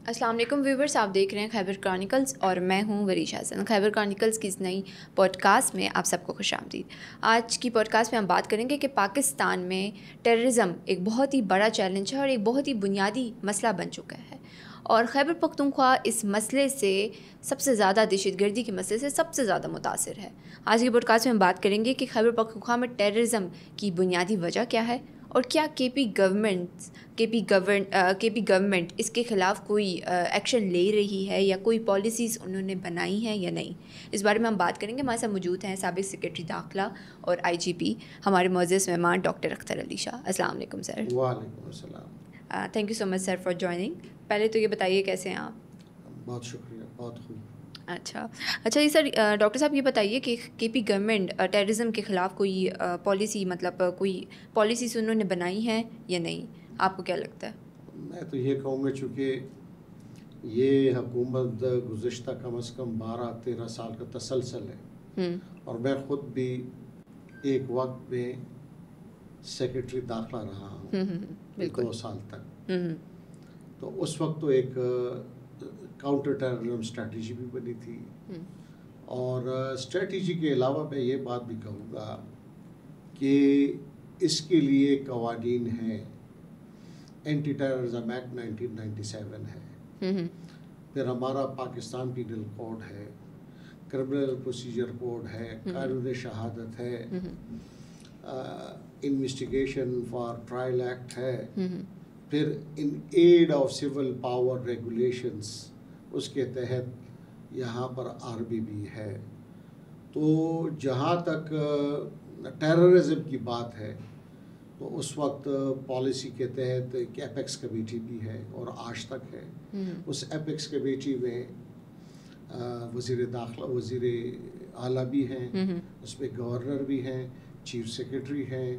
अस्सलाम वालेकुम व्यूवर्स, आप देख रहे हैं खैबर क्रॉनिकल्स और मैं हूं वरीशा हसन। खैबर क्रॉनिकल्स की इस नई पॉडकास्ट में आप सबको खुशामदीद। आज की पॉडकास्ट में हम बात करेंगे कि पाकिस्तान में टेररिज्म एक बहुत ही बड़ा चैलेंज है और एक बहुत ही बुनियादी मसला बन चुका है, और खैबर पख्तूनख्वा इस मसले से सबसे ज़्यादा, दहशतगर्दी के मसले से सबसे ज़्यादा मुतासिर है। आज की पॉडकास्ट में हम बात करेंगे कि खैबर पख्तूनख्वा में टेररिज्म की बुनियादी वजह क्या है और क्या केपी गवर्नमेंट इसके ख़िलाफ़ कोई एक्शन ले रही है या कोई पॉलिसीज़ उन्होंने बनाई हैं या नहीं। इस बारे में हम बात करेंगे। हमारे साथ मौजूद हैं साबिक़ सेक्रेटरी दाखिला और IGP हमारे मुअज़्ज़ज़ मेहमान डॉक्टर अख्तर अली शाह। अस्सलाम वालेकुम सर। वालेकुम अस्सलाम। Thank you so much sir for joining. पहले तो ये बताइए कैसे हैं आप? बहुत शुक्रिया, बहुत खूब। अच्छा ये सर, डॉक्टर साहब ये बताइए कि केपी गवर्नमेंट टेररिज्म के ख़िलाफ़ कोई पॉलिसी, मतलब कोई पॉलिसीज़ उन्होंने बनाई हैं या नहीं, आपको क्या लगता है? मैं तो ये कहूँगा, चूँकि ये हुकूमत गुज़िश्ता कम से कम 12-13 साल का तसलसल है और मैं ख़ुद भी एक वक्त में सेक्रेटरी दाखिला रहा हूँ 2 साल तक। तो उस वक्त तो एक काउंटर टेररिज्म स्ट्रेटजी भी बनी थी और स्ट्रेटजी के अलावा मैं ये बात भी कहूँगा कि इसके लिए कवानीन हैं। एंटी टेररिज्म एक्ट 1997 है, फिर हमारा पाकिस्तान पीनल कोड है, क्रिमिनल प्रोसीजर कोड है, कानून शहादत है, इन्वेस्टिगेशन फॉर ट्रायल एक्ट है, फिर in aid of civil power regulations, उसके तहत यहाँ पर RBB है। तो जहाँ तक टेररिज्म की बात है तो उस वक्त पॉलिसी के तहत एक एपेक्स कमेटी भी है और आज तक है। उस एपेक्स कमेटी में वज़ीर दाखिला, वज़ीर आला भी हैं, उसमें गवर्नर भी हैं, चीफ सेक्रेटरी हैं,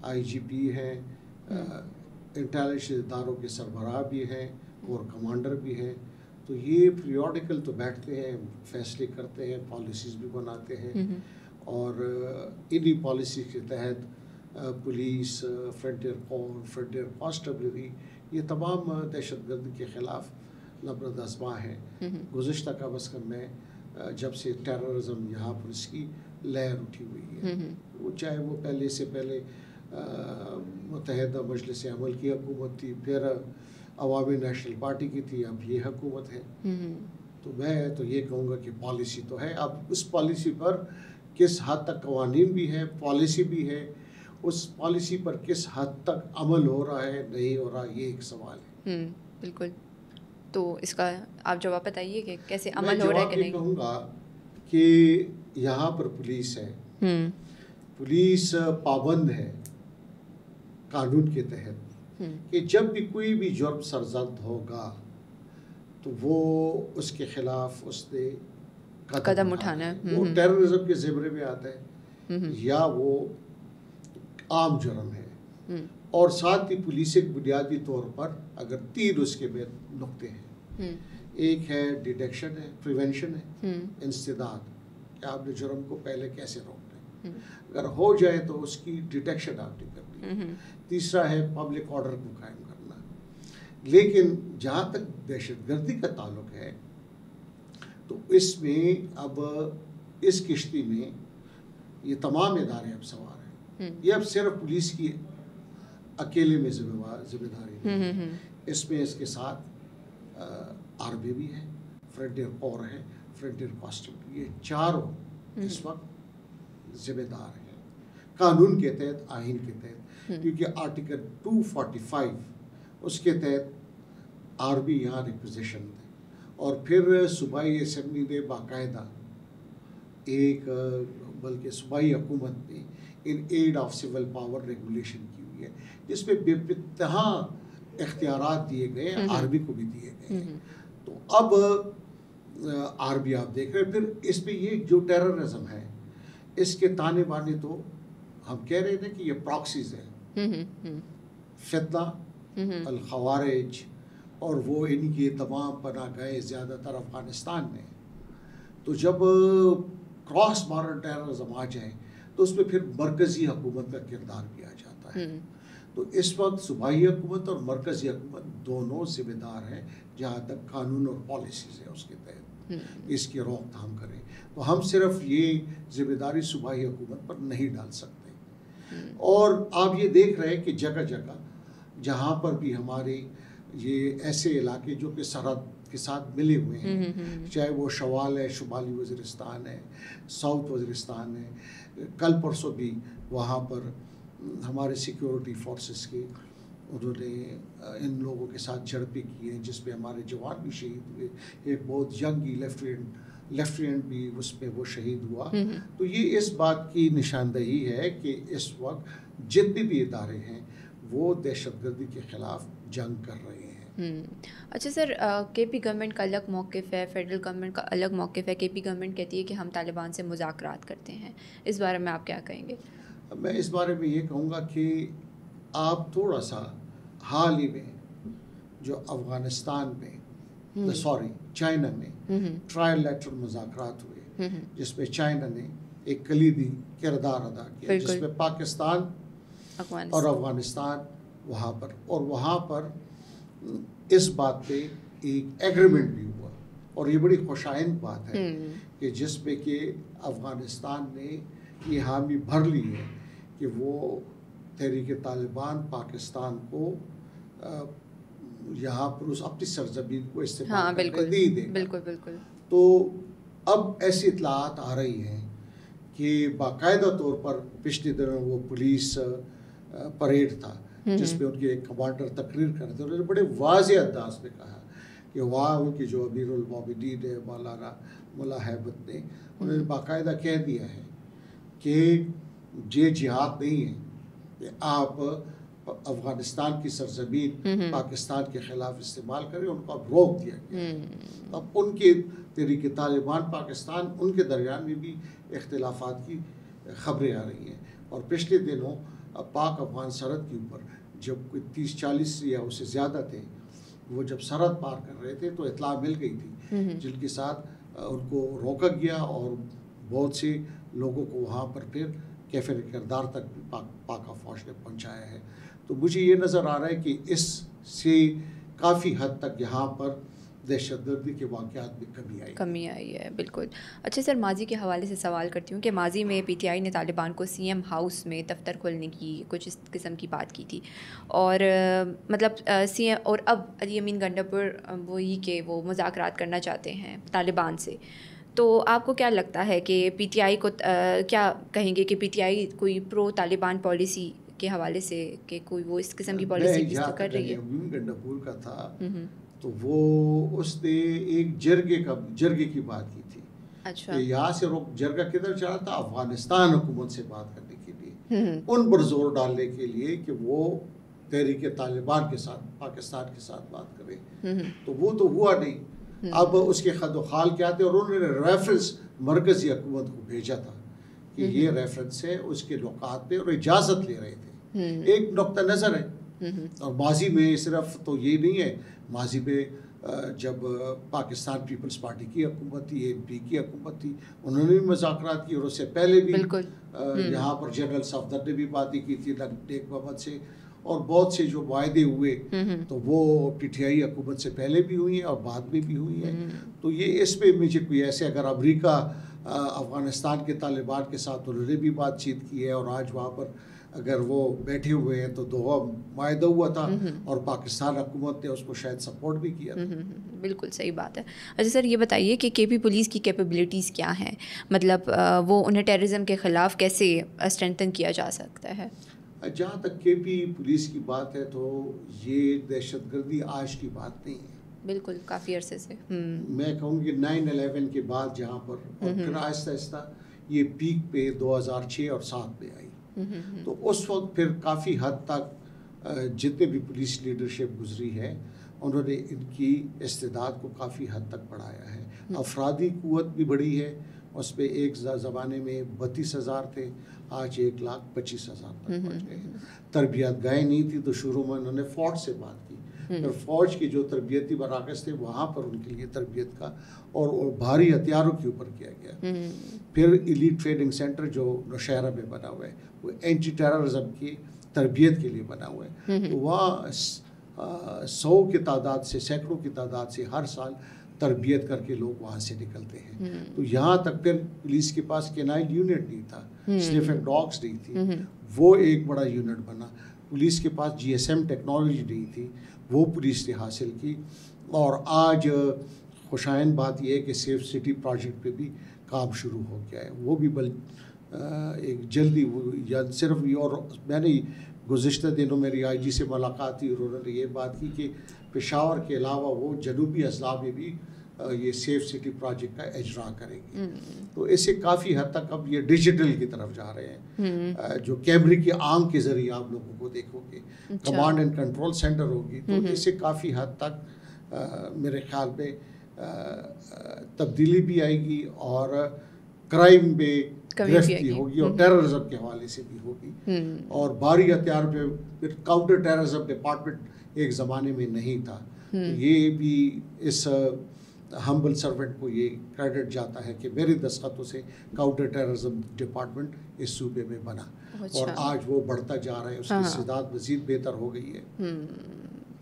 IGP हैं, इंटेलिजेंस इदारों के सरबराह भी हैं और कमांडर भी हैं। तो ये पीरियडिकल तो बैठते हैं, फैसले करते हैं, पॉलिसीज़ भी बनाते हैं और इन्हीं पॉलिसी के तहत police, frontier core, frontier constabulary, ये तमाम दहशतगर्दी के ख़िलाफ़ लबरद आज़मा हैं। गुज़िश्ता कम अज़ कम में जब से टेररिज्म यहाँ पर इसकी लहर उठी हुई है, वो चाहे वो पहले से पहले मुत्तहिदा मजलिस अमल की हुकूमत थी, फिर अवामी नेशनल पार्टी की थी, अब ये हुकूमत है। तो मैं तो ये कहूँगा कि पॉलिसी तो है, अब उस पॉलिसी पर किस हद तक कवानीन भी है, पॉलिसी भी है, उस पॉलिसी पर किस हद तक अमल हो रहा है, नहीं हो रहा, ये एक सवाल है। बिल्कुल। तो इसका आप जवाब बताइए कि कैसे अमल हो रहा है कि नहीं। मैं कहूँगा कि यहाँ पर पुलिस है, पुलिस पाबंद है कानून के तहत कि जब भी कोई भी जुर्म सरजद होगा तो वो उसके खिलाफ उसने कदम उठाना है। वो टेररिज्म के ज़िम्मे में आता है या वो आम जुर्म है। और साथ ही पुलिस एक बुनियादी तौर पर अगर 3 उसके में नुक्ते हैं, एक है डिटेक्शन है, प्रिवेंशन है, इंसदाद कि आपने जुर्म को पहले कैसे रोकना है, अगर हो जाए तो उसकी डिटेक्शन आपने करनी है। तीसरा है पब्लिक ऑर्डर को कायम करना। लेकिन जहाँ तक दहशतगर्दी का ताल्लुक है तो इसमें अब इस किश्ती में ये तमाम इदारे अब सवार हैं। ये अब सिर्फ पुलिस की अकेले में जिम्मेदारी नहीं है, इसमें इसके साथ RBB है, फ्रंटियर कोर है, फ्रंटियर कॉन्स्टेबल, ये चारों इस वक्त जिम्मेदार हैं कानून के तहत, आइन के तहत। क्योंकि आर्टिकल 245 उसके तहत RB यहाँ रिक्विजिशन है और फिर सूबाई असम्बली ने बाकायदा एक, बल्कि सूबाई हुकूमत ने in aid of civil power regulation की हुई है, जिसमें बेपतहा इख्तियारात दिए गए, RB को भी दिए गए। तो अब RB आप देख रहे हैं, फिर इसमें ये जो टेररिज्म है इसके ताने बाने तो हम कह रहे थे कि ये प्रॉक्सीज है, फितना, अल-खवारिज और वो इनकी तमाम पनाह गए ज़्यादातर अफ़गानिस्तान में। तो जब क्रॉस बॉर्डर टेररिज्म आ जाए तो उसमें फिर मरकज़ी हुकूमत का किरदार भी आ जाता है। तो इस वक्त सूबाई हुकूमत और मरकज़ी हुकूमत दोनों जिम्मेदार हैं जहाँ तक कानून और पॉलिसीज़ है उसके तहत इसकी रोकथाम करें। तो हम सिर्फ ये जिम्मेदारी सूबाई हुकूमत पर नहीं डाल सकते। और आप ये देख रहे हैं कि जगह जगह जहाँ पर भी हमारे ये ऐसे इलाके जो कि सरहद के साथ मिले हुए हैं, चाहे वो शवाल है, शुमाली वज़ीरिस्तान है, साउथ वज़ीरिस्तान है, कल परसों भी वहाँ पर हमारे सिक्योरिटी फोर्सेस के उन्होंने इन लोगों के साथ झड़पें की हैं जिसमें हमारे जवान भी शहीद हुए। एक बहुत यंग लेफ्टिनेंट भी उसमें वो शहीद हुआ। तो ये इस बात की निशानदेही है कि इस वक्त जितने भी इदारे हैं वो दहशतगर्दी के ख़िलाफ़ जंग कर रहे हैं। अच्छा सर, केपी गवर्नमेंट का अलग मौक़िफ़ है, फेडरल गवर्नमेंट का अलग मौक़िफ़ है। केपी गवर्नमेंट कहती है कि हम तालिबान से मुज़ाकरात करते हैं, इस बारे में आप क्या कहेंगे? मैं इस बारे में ये कहूँगा कि आप थोड़ा सा हाल ही में जो अफ़गानिस्तान में चाइना में ट्रायलैटरल मुज़ाकरात हुए जिसमें चाइना ने एक कलीदी किरदार अदा किया, जिसमें पाकिस्तान और अफ़गानिस्तान वहाँ पर इस बात पे एक एग्रीमेंट भी हुआ। और ये बड़ी खुशाइंद बात है कि जिसमें कि अफ़गानिस्तान ने ये हामी भर ली है कि वो तहरीक तालिबान पाकिस्तान को यहाँ पर उस अपनी सरजमीन को इस्तेमाल करने नहीं देगा। बिल्कुल। तो अब ऐसी इत्तलात आ रही हैं कि बाकायदा तौर पर पिछले दिनों वो पुलिस परेड था जिसमें उनके एक कमांडर तकरीर कर रहे थे। उन्होंने बड़े वाज़ेह अंदाज में कहा कि वहाँ उनकी जो अमीरुल मोमिनीन है मौलाना मुल्ला हैबत ने उन्होंने बाकायदा कह दिया है कि ये जिहाद नहीं है कि आप अफ़गानिस्तान की सरजमीन पाकिस्तान के ख़िलाफ़ इस्तेमाल करें, उनको अब रोक दिया गया। अब उनके तहरीक तालिबान पाकिस्तान उनके दरमियान में भी इख्तिलाफ़ात की ख़बरें आ रही हैं। और पिछले दिनों पाक अफ़गान सरहद के ऊपर जब कोई 30-40 या उससे ज़्यादा थे वो जब सरहद पार कर रहे थे तो इत्तला मिल गई थी जिनके साथ उनको रोका गया और बहुत से लोगों को वहाँ पर फिर कैफे किरदार तक पाक फ़ौज ने पहुँचाया है। तो मुझे ये नज़र आ रहा है कि इससे काफ़ी हद तक यहाँ पर दहशतगर्दी के वाक़यात में कमी आई है। बिल्कुल। अच्छा सर, माजी के हवाले से सवाल करती हूँ कि माजी में पीटीआई ने तालिबान को सीएम हाउस में दफ्तर खोलने की कुछ इस किस्म की बात की थी और मतलब सीएम और अब अली अमीन गंडापुर वही के वो मुज़ाकरात करना चाहते हैं तालिबान से। तो आपको क्या लगता है कि पीटीआई को क्या कहेंगे कि पीटीआई कोई प्रो तालिबान पॉलिसी के हवाले से कि कोई वो इस किस्म की पॉलिसी कर रही है? अमीन गंडापुर का था तो वो उसने एक जरगे की बात की थी। अच्छा। कि यहाँ से जरगा किधर चला था? अफगानिस्तान हुकूमत से बात करने के लिए, उन पर जोर डालने के लिए कि वो तहरीक तालिबान के साथ पाकिस्तान के साथ बात करें। तो वो तो हुआ नहीं। अब उसके खदोखाल क्या थे और उन्होंने रेफरेंस मरकज़ी हुकूमत को भेजा था कि ये रेफरेंस है उसके लौकात पे और इजाज़त ले रहे थे। एक नुक्ता नज़र है। और माजी में सिर्फ तो ये नहीं है, माजी में जब पाकिस्तान पीपल्स पार्टी की हुकूमत थी, ANP की हुकूमत थी, उन्होंने भी मुज़ाकरात की और उससे पहले भी यहाँ पर जनरल सफदर ने भी बातें की थी नेक मोहम्मद से और बहुत से जो वायदे हुए तो वो PTI हुकूमत से पहले भी हुई हैं और बाद में भी हुई हैं। तो ये इसमें मुझे कोई ऐसे अगर अमेरिका अफ़गानिस्तान के तालिबान के साथ उन्होंने भी बातचीत की है और आज वहाँ पर अगर वो बैठे हुए हैं तो दोहा मायदा हुआ था और पाकिस्तान हुकूमत ने उसको शायद सपोर्ट भी किया था। बिल्कुल सही बात है। अच्छा सर, ये बताइए कि केपी पुलिस की कैपेबिलिटीज़ क्या हैं, मतलब वो उन्हें टेररिज्म के ख़िलाफ़ कैसे स्ट्रेंथन किया जा सकता है? जहाँ तक केपी पुलिस की बात है तो ये दहशतगर्दी आज की बात नहीं है। बिल्कुल, काफ़ी अरसे से मैं कहूँगी 9/11 के बाद जहाँ पर और फिर आहिस्ता आहिस्ता ये पीक पे 2006 और 7 में आई। तो उस वक्त फिर काफ़ी हद तक जितने भी पुलिस लीडरशिप गुजरी है उन्होंने इनकी इस्तेदाद को काफ़ी हद तक बढ़ाया है। अफरादी क़ुव्वत भी बढ़ी है, उस पर एक ज़माने में 32,000 थे, आज 1,25,000 तक पहुँच गए। तरबियत गाय नहीं थी तो शुरू में उन्होंने फ़ौज से बात की, फिर फ़ौज के जो तरबियती मराकज़ थे वहाँ पर उनके लिए तरबियत का और भारी हथियारों के ऊपर किया गया। फिर इलीट ट्रेनिंग सेंटर जो नौशहरा में बना हुआ है वो एंटी टेररिज्म की तरबियत के लिए बना हुआ है। तो वहाँ 100 की तादाद से, सैकड़ों की तादाद से हर साल तरबियत करके लोग वहाँ से निकलते हैं। तो यहाँ तक फिर पुलिस के पास केनाइन यूनिट नहीं था, स्निफिंग डॉग्स नहीं थी, वो एक बड़ा यूनिट बना। पुलिस के पास GSM टेक्नोलॉजी नहीं थी, वो पुलिस ने हासिल की। और आज खुशाइन बात यह है कि सेफ सिटी प्रोजेक्ट पे भी काम शुरू हो गया है। वो भी एक जल्दी या सिर्फ, और मैंने गुज़िश्ता दिनों मेरी IG से मुलाकात थी और उन्होंने ये बात की कि पेशावर के अलावा वो जनूबी अजला में भी ये सेफ सिटी प्रोजेक्ट का इजरा करेंगे। तो इससे काफ़ी हद तक अब ये डिजिटल की तरफ जा रहे हैं। जो कैमरे की आंख के ज़रिए आप लोगों को देखोगे, कमांड एंड कंट्रोल सेंटर होगी, तो इससे काफ़ी हद तक मेरे ख्याल में तब्दीली भी आएगी और क्राइम में गिरफ्ती होगी और टेररिज्म के हवाले से भी होगी। और भारी हथियार पे फिर काउंटर टेररिज्म डिपार्टमेंट एक ज़माने में नहीं था। तो ये भी इस हम्बल सर्वेंट को ये क्रेडिट जाता है कि मेरी दस्तखतों से काउंटर टेररिज्म डिपार्टमेंट इस सूबे में बना। और आज वो बढ़ता जा रहा है, उसकी इस्तेदाद मज़ीद बेहतर हो गई है।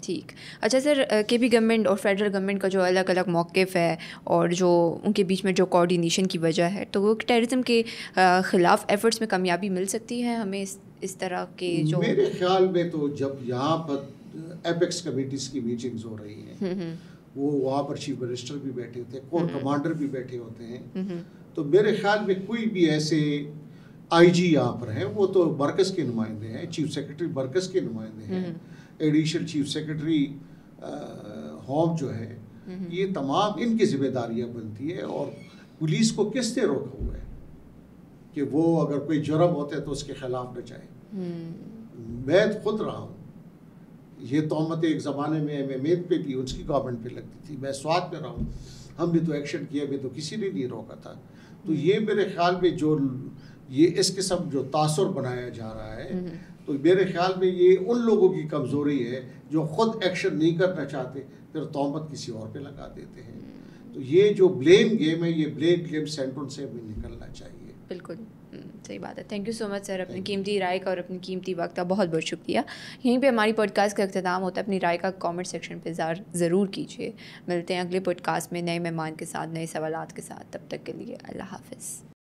ठीक। अच्छा सर, KB गवर्नमेंट और फेडरल गवर्नमेंट का जो अलग अलग मौक़िफ़ है और जो उनके बीच में जो कोऑर्डिनेशन की वजह है, तो वो टेररिज्म के ख़िलाफ़ एफ़र्ट्स में कामयाबी मिल सकती है हमें इस तरह के जो? मेरे ख्याल में तो जब यहाँ पर एपेक्स कमेटीज़ की मीटिंग्स हो रही हैं, वो वहाँ पर चीफ मिनिस्टर भी बैठे होते हैं, कोर कमांडर भी बैठे होते हैं, तो मेरे ख्याल में कोई भी ऐसे IG यहाँ पर हैं, वो तो मरकज़ के नुमाइंदे हैं, चीफ सेक्रेटरी मरकज़ के नुमाइंदे हैं, एडिशनल चीफ सेक्रेटरी होम जो है, ये तमाम इनकी जिम्मेदारियाँ बनती है। और पुलिस को किसने रोका हुआ है कि वो अगर कोई जुर्म होता है तो उसके खिलाफ न जाए? मैं खुद रहा हूँ, ये तोहमत एक ज़माने में मेद पे भी उसकी गवर्नमेंट पे लगती थी, मैं स्वात में रहा हूँ, हमने तो एक्शन किया, भी तो किसी ने नहीं रोका था। तो ये मेरे ख्याल में जो ये इस किस्म जो तासुर बनाया जा रहा है, तो मेरे ख्याल में ये उन लोगों की कमज़ोरी है जो ख़ुद एक्शन नहीं करना चाहते, फिर तोहमत किसी और पे लगा देते हैं। तो ये जो ब्लेम गेम है, ये ब्लेम गेम सेंट्रल से हमें निकलना चाहिए। बिल्कुल सही बात है। Thank you so much sir, अपनी कीमती राय का और अपनी कीमती वक्त का बहुत बहुत शुक्रिया। यहीं पे हमारी पॉडकास्ट का अख्ताम होता है। अपनी राय का कमेंट सेक्शन पे ज़रूर कीजिए। मिलते हैं अगले पॉडकास्ट में नए मेहमान के साथ, नए सवालात के साथ। तब तक के लिए अल्लाह हाफ़िज़।